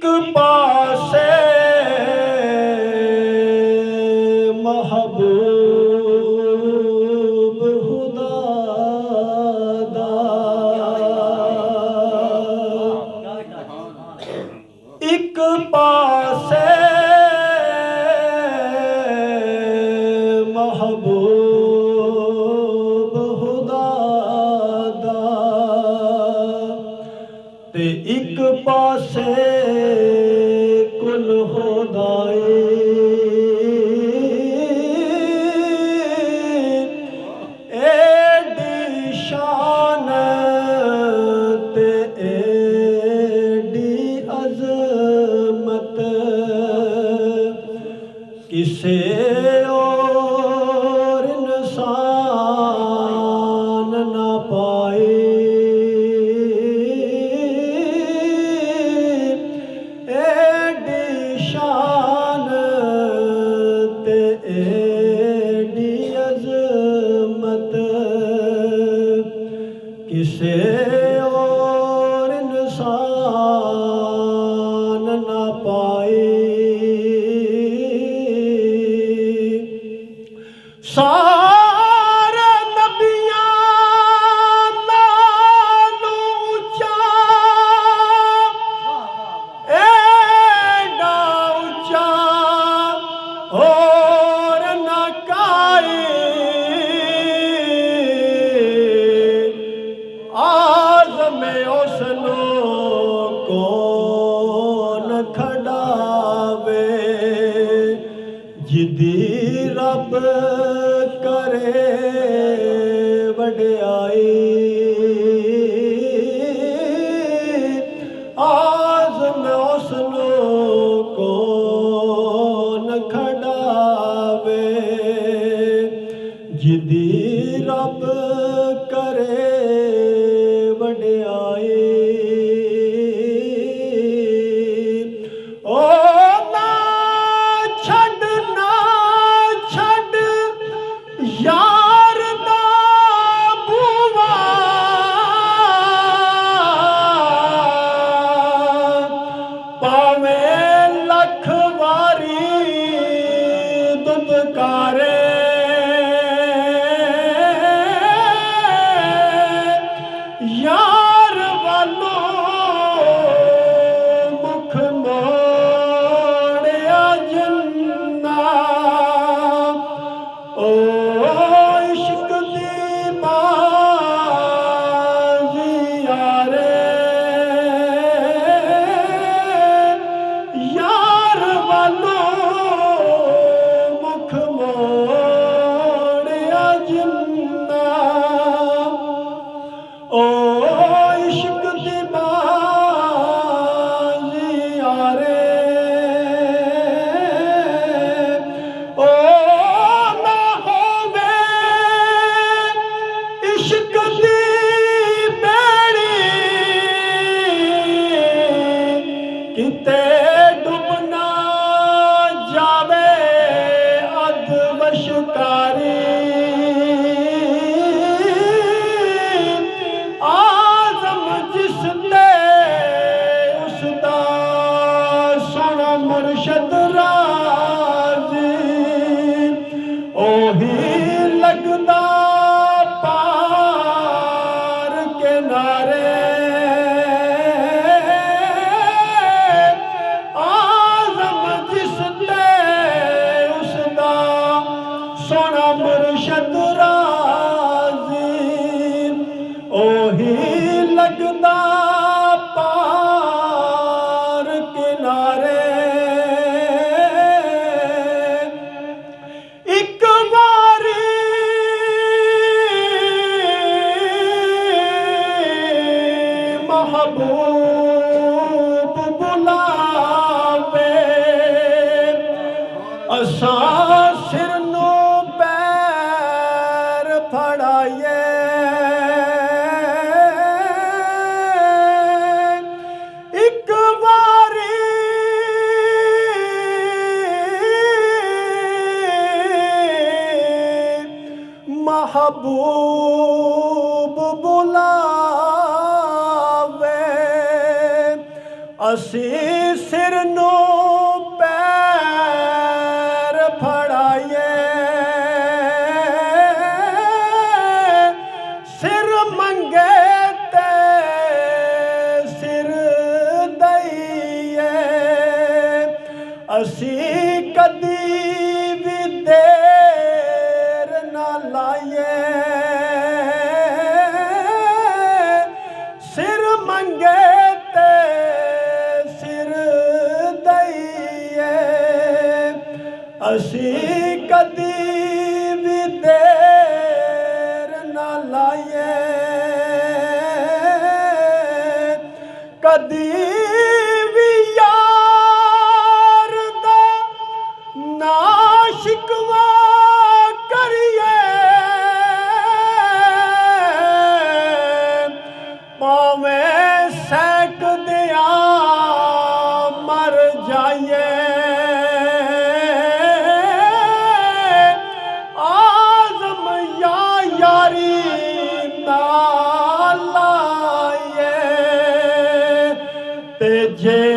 पासे महबूब खुदा दा, एक पासे महबूब खुदा दा ते एक पासे कुल खुदाए एडी शान ते एडी अजमत किसे और इंसान ना पाए। एडी शान ते एडी अजमत किसे और इंसान ना पाए। सारे नबियां नालों ऊंचा एडा ऊंचा और न काई। आज़म उसनो कौन खड़ावे जिदी रब करे वड्याई। आज़म उसनो कौन खड़ावे जिदी रब करे वड्याई। ओ ना छड़ यार दा बुआ पावे लख वारी दुदकारे। यार वालों मुख मोड़िया जिन्ना ओ इश्क दी बाजी यारे। यार वालों मुख मोड़िया जिन्ना ओ इश्क दी बाजी यारे। ओ ना होवे इश्क दी बेड़ी किते डुब ना जावे अध वशकारी। आज़म जिसते उसदा सोना मुर्शद राज़ी ओही लगदा पार किनारे। आज़म जिसते उसदा सोना मुर्शद राज़ी ओही लगदा पार किनारे। एक बारी महबूब बुलावे असां सिर नू पैर फड़ाइए। एक बारी महबूब बुलावे अस ਅਸੀਂ ਸਿਰ ਨੂੰ ਪੈਰ ਫੜਾਈਏ, ਸਿਰ ਮੰਗੇ ਤੇ ਸਿਰ ਦਈਏ। ਅਸੀਂ ਕਦੀ ਵੀ ਦੇਰ ਨਾ ਲਾਈਏ, ਸਿਰ ਮੰਗੇ ਤੇ ਸਿਰ ਦਈਏ। ਅਸੀਂ ਕਦੀ ਵੀ ਦੇਰ ਨਾ ਲਾਈਏ, ਕਦੀ ਵੀ ਯਾਰ ਦਾ ਨਾ ਸ਼ਿਕਵਾ ਕਰੀਏ, ਭਾਵੇਂ ਸੈਕਦਿਆਂ ਮਰ ਜਾਈਏ। ਆਜ਼ਮ ਯਾ ਯਾਰੀ ਨਾ ਲਾਈਏ, ਤੇ ਜੇ